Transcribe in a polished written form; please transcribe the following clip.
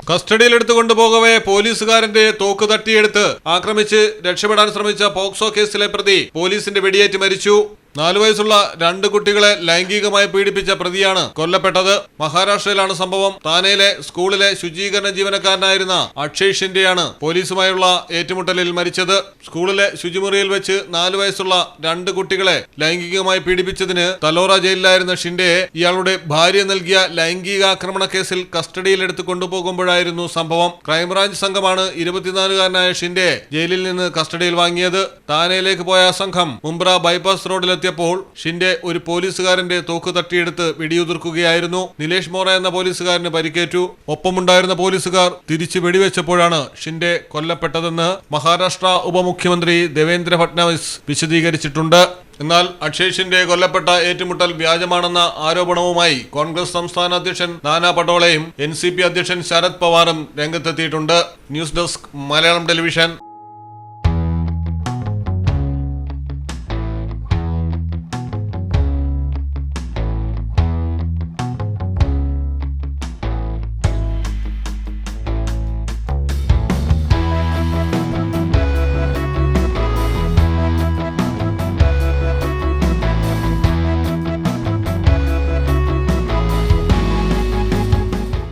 കസ്റ്റഡിയിലെടുത്തു കൊണ്ടുപോകവെ പോലീസുകാരന്റെ തോക്ക് തട്ടിയെടുത്ത് ആക്രമിച്ച് രക്ഷപ്പെടാൻ ശ്രമിച്ച പോക്സോ കേസിലെ പ്രതി പോലീസിന്റെ വെടിയേറ്റ് മരിച്ചു. 4 വയസ്സുള്ള 2 കുട്ടികളെ ലൈംഗികമായി പീഡിപ്പിച്ച പ്രതിയാണ് കൊല്ലപ്പെട്ടത്. മഹാരാഷ്ട്രയിലാണ് സംഭവം. താനെയിലെ സ്കൂളിലെ ശുചീകരണ ജീവനക്കാരനായിരുന്ന അക്ഷയ് ഷിൻഡെയാണ് പോലീസുമായുള്ള ഏറ്റുമുട്ടലിൽ മരിച്ചത്. സ്കൂളിലെ ശുചിമുറിയിൽ വെച്ച് 4 വയസ്സുള്ള 2 കുട്ടികളെ ലൈംഗികമായി പീഡിപ്പിച്ചതിന് തലോറ ജയിലിലായിരുന്ന ഷിൻഡെയെ ഇയാളുടെ ഭാര്യ നൽകിയ ലൈംഗികാക്രമണ കേസിൽ കസ്റ്റഡിയിലെടുത്ത് കൊണ്ടുപോകുമ്പോഴായിരുന്നു സംഭവം. ക്രൈംബ്രാഞ്ച് സംഘമാണ് 24-കാരനായ ഷിൻഡെയെ ജയിലിൽ നിന്ന് കസ്റ്റഡിയിൽ വാങ്ങിയത്. താനെയിലേക്ക് പോയ സംഘം മുംബ്ര ബൈപ്പാസ് റോഡിലെത്തി ഷിൻഡെ ഒരു പോലീസുകാരന്റെ തോക്ക് തട്ടിയെടുത്ത് വെടിയുതിർക്കുകയായിരുന്നു. നിലേഷ് മോറ എന്ന പോലീസുകാരന് പരിക്കേറ്റു. ഒപ്പമുണ്ടായിരുന്ന പോലീസുകാർ തിരിച്ചു വെടിവെച്ചപ്പോഴാണ് ഷിൻഡെ കൊല്ലപ്പെട്ടതെന്ന് മഹാരാഷ്ട്ര ഉപമുഖ്യമന്ത്രി ദേവേന്ദ്ര ഫട്നാവിസ് വിശദീകരിച്ചിട്ടുണ്ട്. എന്നാൽ അക്ഷയ് ഷിൻഡെ കൊല്ലപ്പെട്ട ഏറ്റുമുട്ടൽ വ്യാജമാണെന്ന ആരോപണവുമായി കോൺഗ്രസ് സംസ്ഥാന അധ്യക്ഷൻ നാനാ പടോളയും NCP അധ്യക്ഷൻ ശരത് പവാറും രംഗത്തെത്തിയിട്ടുണ്ട്. News desk Malayalam television.